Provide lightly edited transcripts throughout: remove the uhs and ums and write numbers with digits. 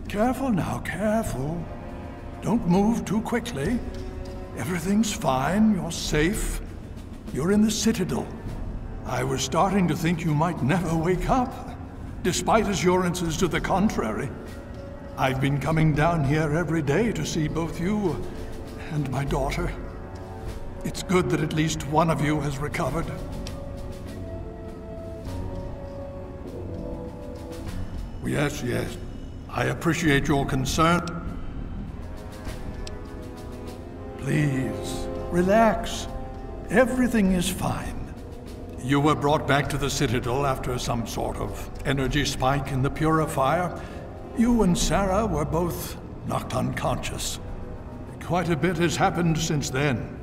Careful now, careful. Don't move too quickly. Everything's fine, you're safe. You're in the Citadel. I was starting to think you might never wake up, despite assurances to the contrary. I've been coming down here every day to see both you and my daughter. It's good that at least one of you has recovered. Yes, yes. I appreciate your concern. Please, relax. Everything is fine. You were brought back to the Citadel after some sort of energy spike in the purifier. You and Sarah were both knocked unconscious. Quite a bit has happened since then.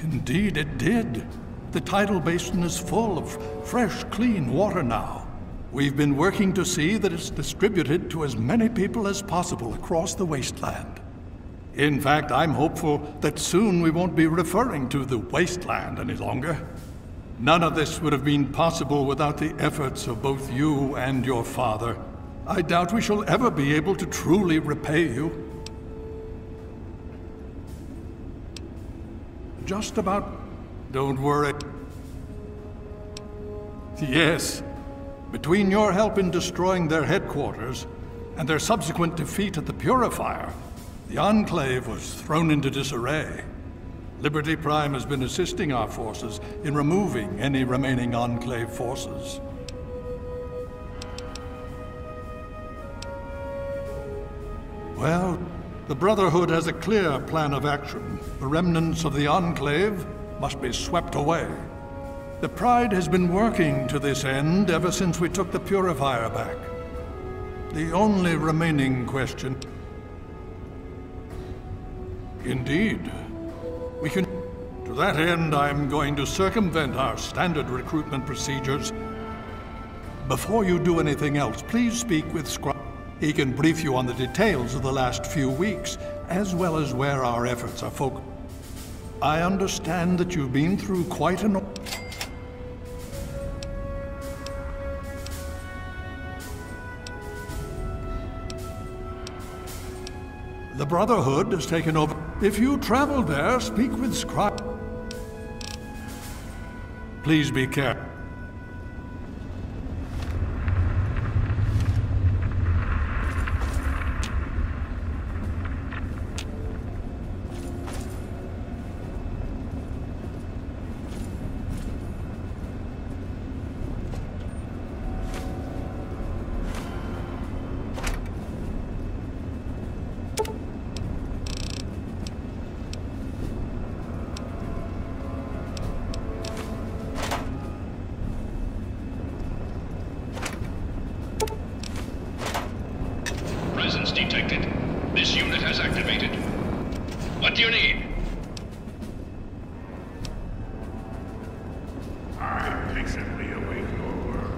Indeed, it did. The tidal basin is full of fresh, clean water now. We've been working to see that it's distributed to as many people as possible across the wasteland. In fact, I'm hopeful that soon we won't be referring to the wasteland any longer. None of this would have been possible without the efforts of both you and your father. I doubt we shall ever be able to truly repay you. Just about. Don't worry. Yes. Between your help in destroying their headquarters and their subsequent defeat at the Purifier, the Enclave was thrown into disarray. Liberty Prime has been assisting our forces in removing any remaining Enclave forces. Well, the Brotherhood has a clear plan of action. The remnants of the Enclave must be swept away. The Pride has been working to this end ever since we took the Purifier back. The only remaining question... Indeed. We can... To that end, I'm going to circumvent our standard recruitment procedures. Before you do anything else, please speak with Scribe. He can brief you on the details of the last few weeks, as well as where our efforts are focused. I understand that you've been through quite an... The Brotherhood has taken over. If you travel there, speak with Scribe. Please be careful. Detected. This unit has activated. What do you need? I patiently await your word.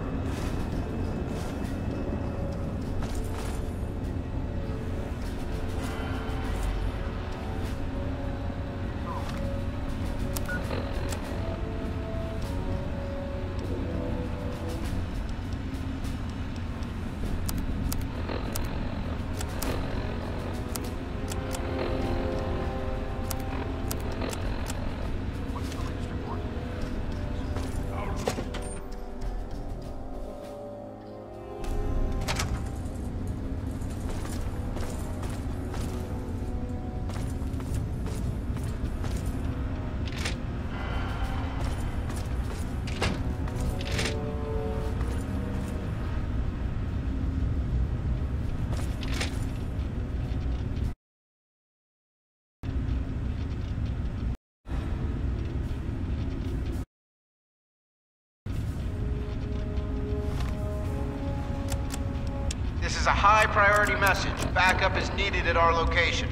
This is a high-priority message. Backup is needed at our location.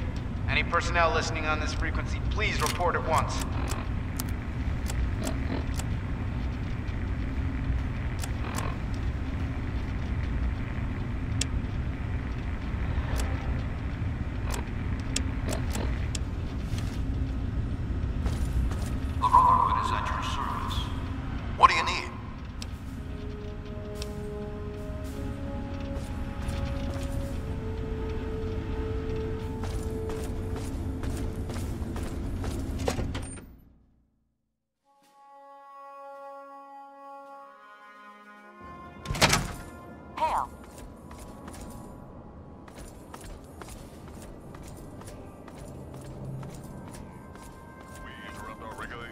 Any personnel listening on this frequency, please report at once. The Brotherhood is at your service. What do you need?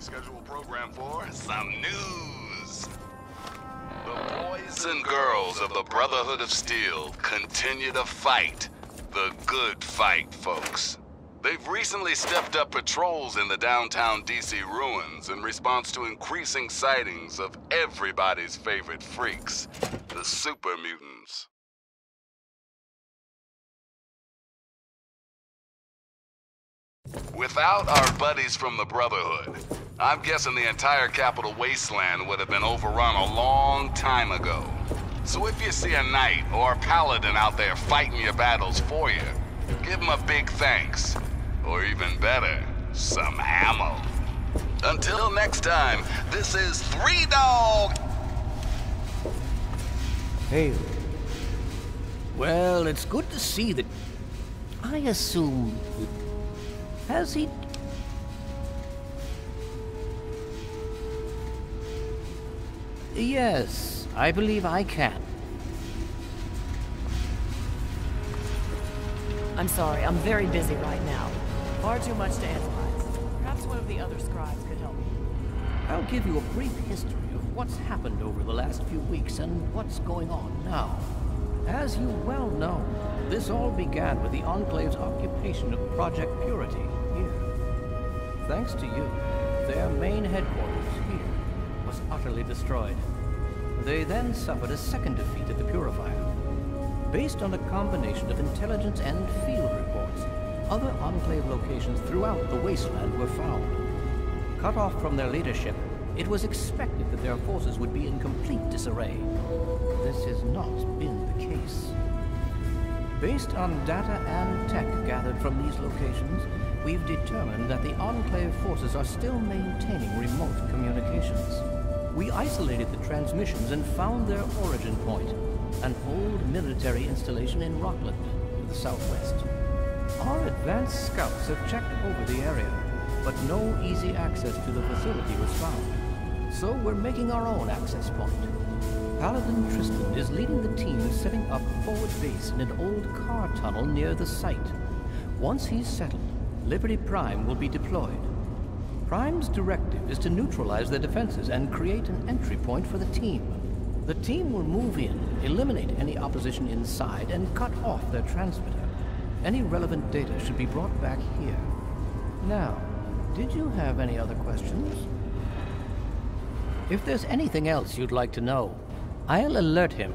scheduled program for some news. The boys and girls of the Brotherhood of Steel continue to fight. The good fight, folks. They've recently stepped up patrols in the downtown DC ruins in response to increasing sightings of everybody's favorite freaks, the super mutants. Without our buddies from the Brotherhood, I'm guessing the entire Capital Wasteland would have been overrun a long time ago. So if you see a knight or a paladin out there fighting your battles for you, give them a big thanks. Or even better, some ammo. Until next time, this is 3 Dog! Hey. Well, it's good to see that... I assume... Has he... Yes, I believe I can. I'm sorry, I'm very busy right now. Far too much to analyze. Perhaps one of the other scribes could help me. I'll give you a brief history of what's happened over the last few weeks and what's going on now. As you well know, this all began with the Enclave's occupation of Project Purity here. Thanks to you, their main headquarters here was utterly destroyed. They then suffered a second defeat at the Purifier. Based on a combination of intelligence and field reports, other Enclave locations throughout the wasteland were found. Cut off from their leadership, it was expected that their forces would be in complete disarray. This has not been the case. Based on data and tech gathered from these locations, we've determined that the Enclave forces are still maintaining remote communications. We isolated the transmissions and found their origin point, an old military installation in Rockland, to the southwest. Our advanced scouts have checked over the area, but no easy access to the facility was found. So we're making our own access point. Paladin Tristan is leading the team setting up forward base in an old car tunnel near the site. Once he's settled, Liberty Prime will be deployed. Prime's directive is to neutralize their defenses and create an entry point for the team. The team will move in, eliminate any opposition inside, and cut off their transmitter. Any relevant data should be brought back here. Now, did you have any other questions? If there's anything else you'd like to know, I'll alert him.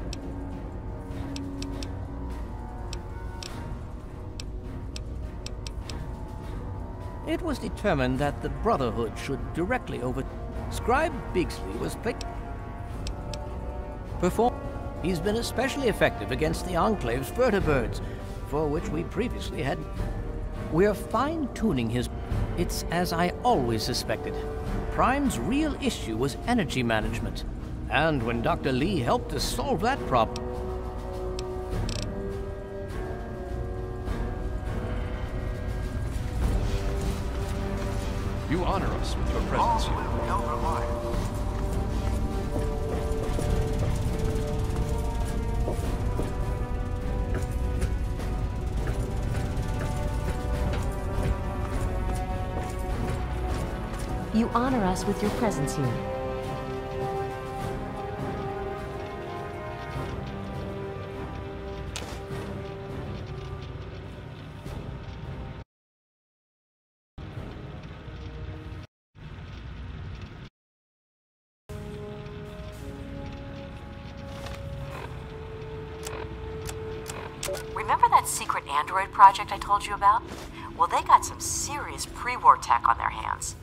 It was determined that the Brotherhood should directly over... Scribe Bigsley was He's been especially effective against the Enclave's vertibirds, for which we previously had... We're fine-tuning his... It's as I always suspected. Prime's real issue was energy management. And when Dr. Lee helped us solve that problem... You honor us with your presence here. You honor us with your presence here. Remember that secret android project I told you about? Well, they got some serious pre-war tech on their hands.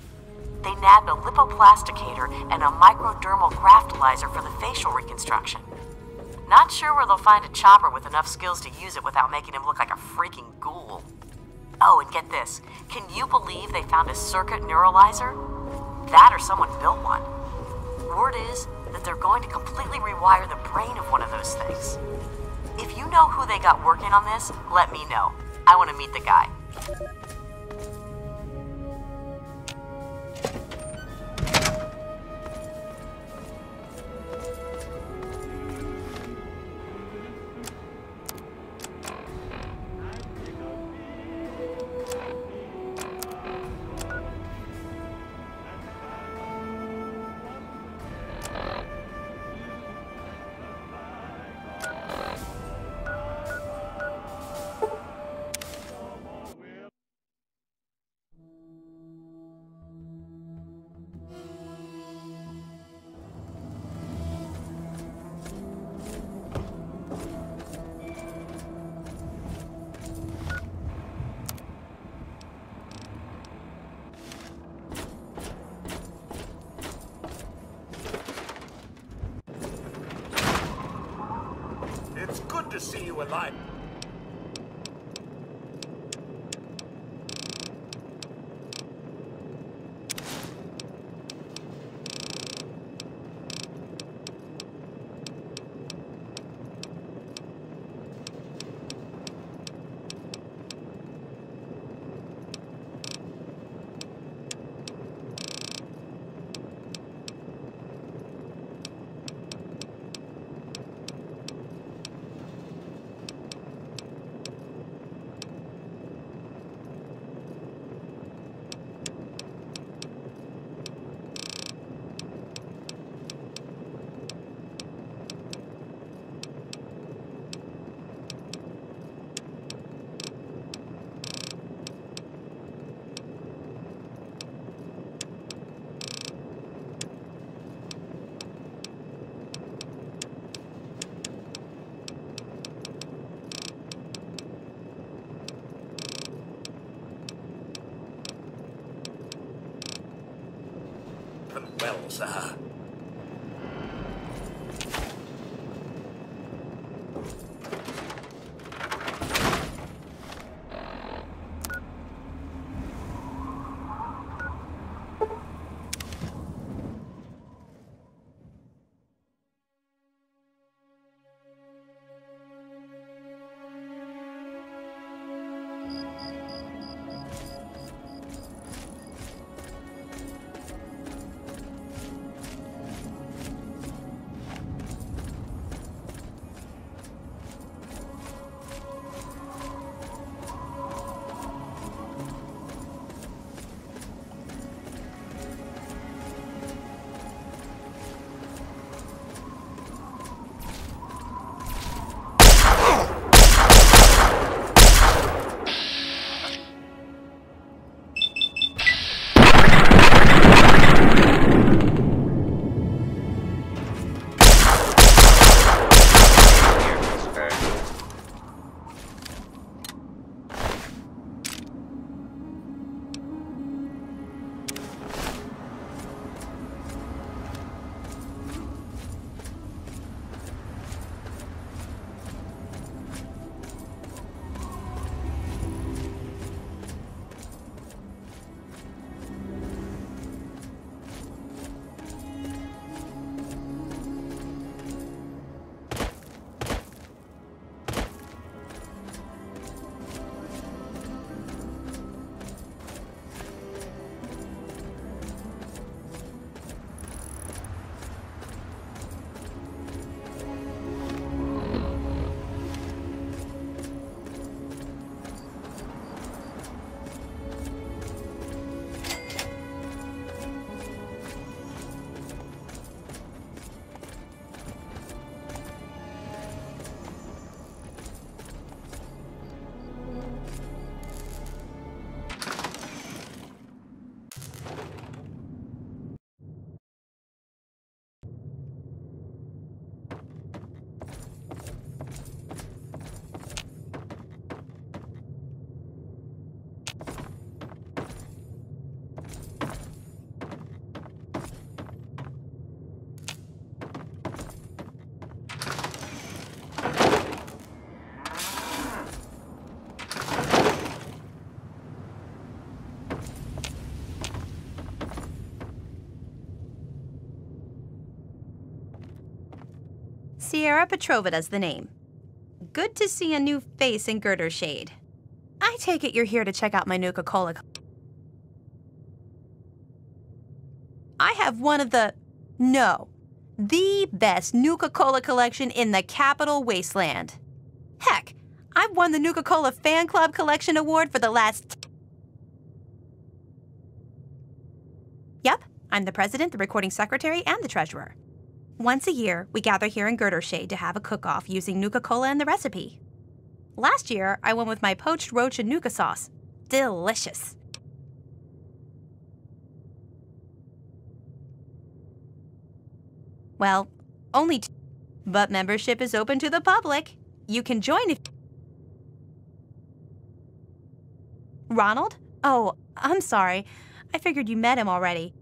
They nabbed a lipoplasticator and a microdermal graftalizer for the facial reconstruction. Not sure where they'll find a chopper with enough skills to use it without making him look like a freaking ghoul. Oh, and get this. Can you believe they found a circuit neuralizer? That or someone built one. Word is that they're going to completely rewire the brain of one of those things. If you know who they got working on this, let me know. I want to meet the guy. to see you alive. Well, sir. Sierra Petrovida's the name. Good to see a new face in Girder Shade. I take it you're here to check out my Nuka-Cola. I have one of the best Nuka-Cola collection in the Capital Wasteland. Heck, I've won the Nuka-Cola Fan Club Collection Award for the last... Yep, I'm the president, the recording secretary, and the treasurer. Once a year, we gather here in Girder Shade to have a cook-off using Nuka-Cola and the recipe. Last year, I went with my poached roach and Nuka sauce. Delicious. Well, only two, but membership is open to the public. You can join if... Ronald? Oh, I'm sorry. I figured you met him already.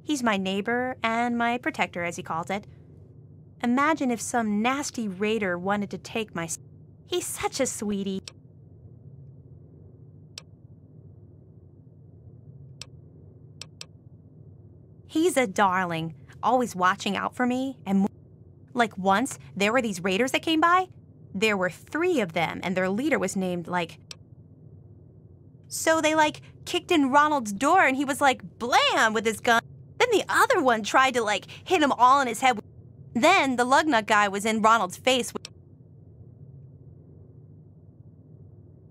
He's my neighbor and my protector, as he calls it. Imagine if some nasty raider wanted to take my... He's such a sweetie. He's a darling, always watching out for me, and like once, there were these raiders that came by. There were 3 of them, and their leader was named, like... So they, like, kicked in Ronald's door, and he was like, blam, with his gun. Then the other one tried to, like, hit him all in his head. Then the lugnut guy was in Ronald's face.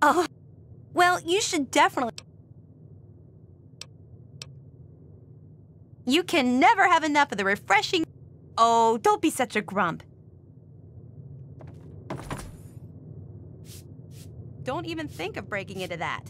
Oh, well, you should definitely... You can never have enough of the refreshing... Oh, don't be such a grump. Don't even think of breaking into that.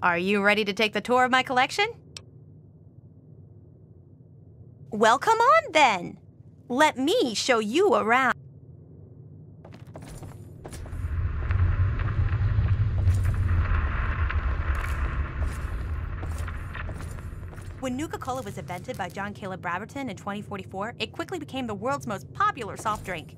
Are you ready to take the tour of my collection? Well, come on then. Let me show you around. When Nuka-Cola was invented by John Caleb Brabberton in 2044, it quickly became the world's most popular soft drink.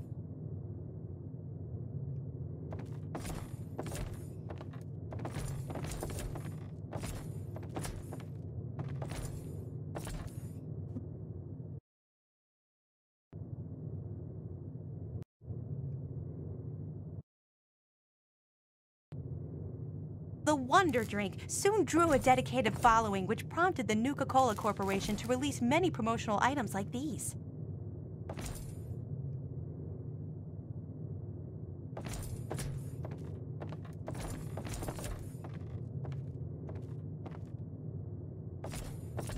The Wonder Drink soon drew a dedicated following, which prompted the Nuka-Cola Corporation to release many promotional items like these.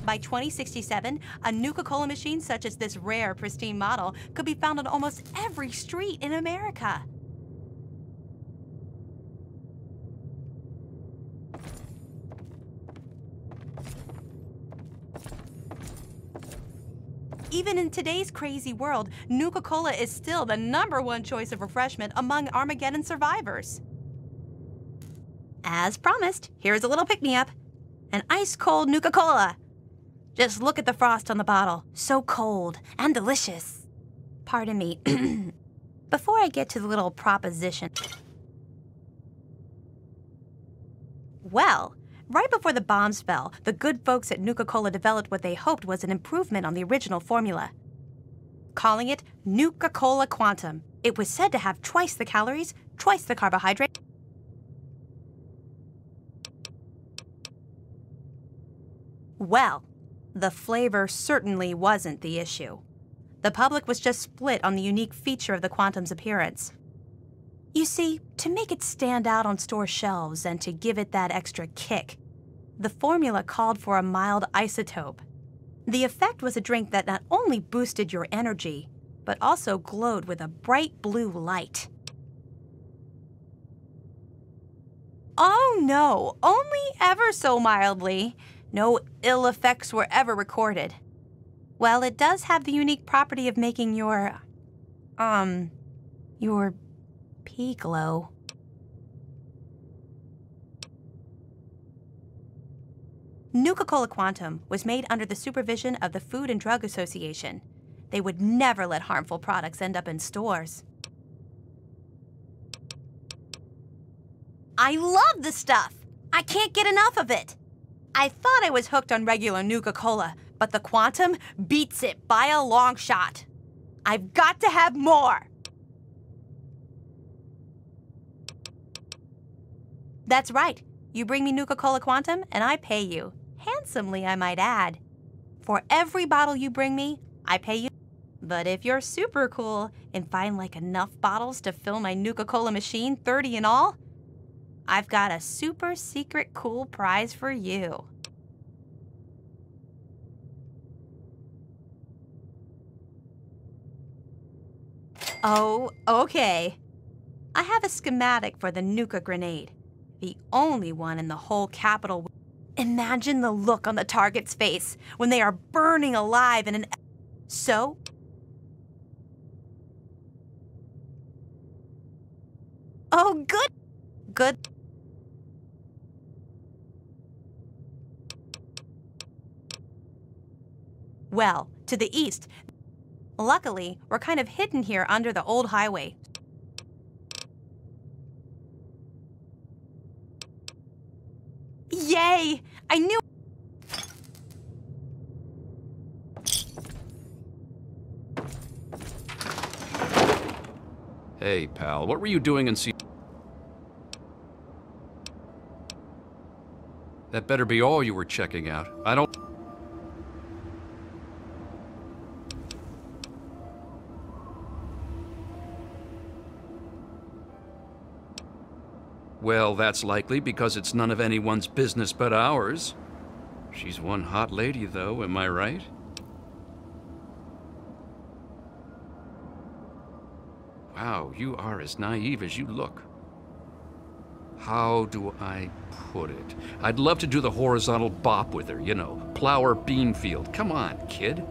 By 2067, a Nuka-Cola machine such as this rare, pristine model could be found on almost every street in America. Even in today's crazy world, Nuka-Cola is still the #1 choice of refreshment among Armageddon survivors. As promised, here's a little pick-me-up. An ice-cold Nuka-Cola. Just look at the frost on the bottle. So cold and delicious. Pardon me. Before I get to the little proposition... Well, right before the bombs fell, the good folks at Nuka-Cola developed what they hoped was an improvement on the original formula. Calling it Nuka-Cola Quantum. It was said to have twice the calories, twice the carbohydrate. Well, the flavor certainly wasn't the issue. The public was just split on the unique feature of the Quantum's appearance. You see, to make it stand out on store shelves and to give it that extra kick, The formula called for a mild isotope. The effect was a drink that not only boosted your energy, but also glowed with a bright blue light. Oh no, only ever so mildly. No ill effects were ever recorded. Well, it does have the unique property of making your pee glow. Nuka-Cola Quantum was made under the supervision of the Food and Drug Association. They would never let harmful products end up in stores. I love the stuff! I can't get enough of it! I thought I was hooked on regular Nuka-Cola, but the Quantum beats it by a long shot. I've got to have more! That's right. You bring me Nuka-Cola Quantum, and I pay you. Handsomely, I might add. For every bottle you bring me, I pay you. But if you're super cool and find like enough bottles to fill my Nuka-Cola machine, 30 in all, I've got a super secret cool prize for you. Oh, okay. I have a schematic for the Nuka grenade. The only one in the whole capital. Imagine the look on the target's face when they are burning alive in an... So? Oh, good. Good. Well, to the east. Luckily, we're kind of hidden here under the old highway. Yay! I knew... Hey, pal, what were you doing in That better be all you were checking out. I don't... Well, that's likely because it's none of anyone's business but ours. She's one hot lady, though, am I right? Wow, you are as naive as you look. How do I put it? I'd love to do the horizontal bop with her, you know, plow her bean field. Come on, kid.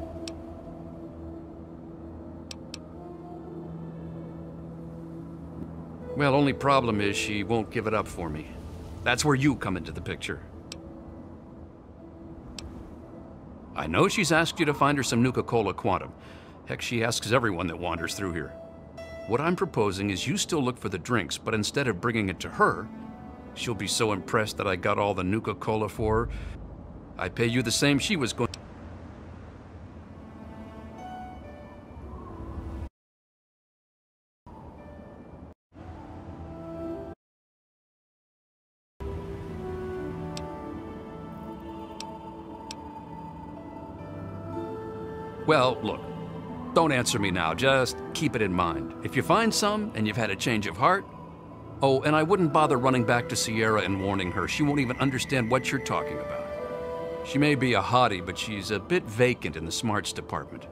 Well, only problem is she won't give it up for me. That's where you come into the picture. I know she's asked you to find her some Nuka-Cola Quantum. Heck, she asks everyone that wanders through here. What I'm proposing is you still look for the drinks, but instead of bringing it to her, she'll be so impressed that I got all the Nuka-Cola for her, I pay you the same she was going... Well, look, don't answer me now, just keep it in mind. If you find some and you've had a change of heart... Oh, and I wouldn't bother running back to Sierra and warning her. She won't even understand what you're talking about. She may be a hottie, but she's a bit vacant in the smarts department.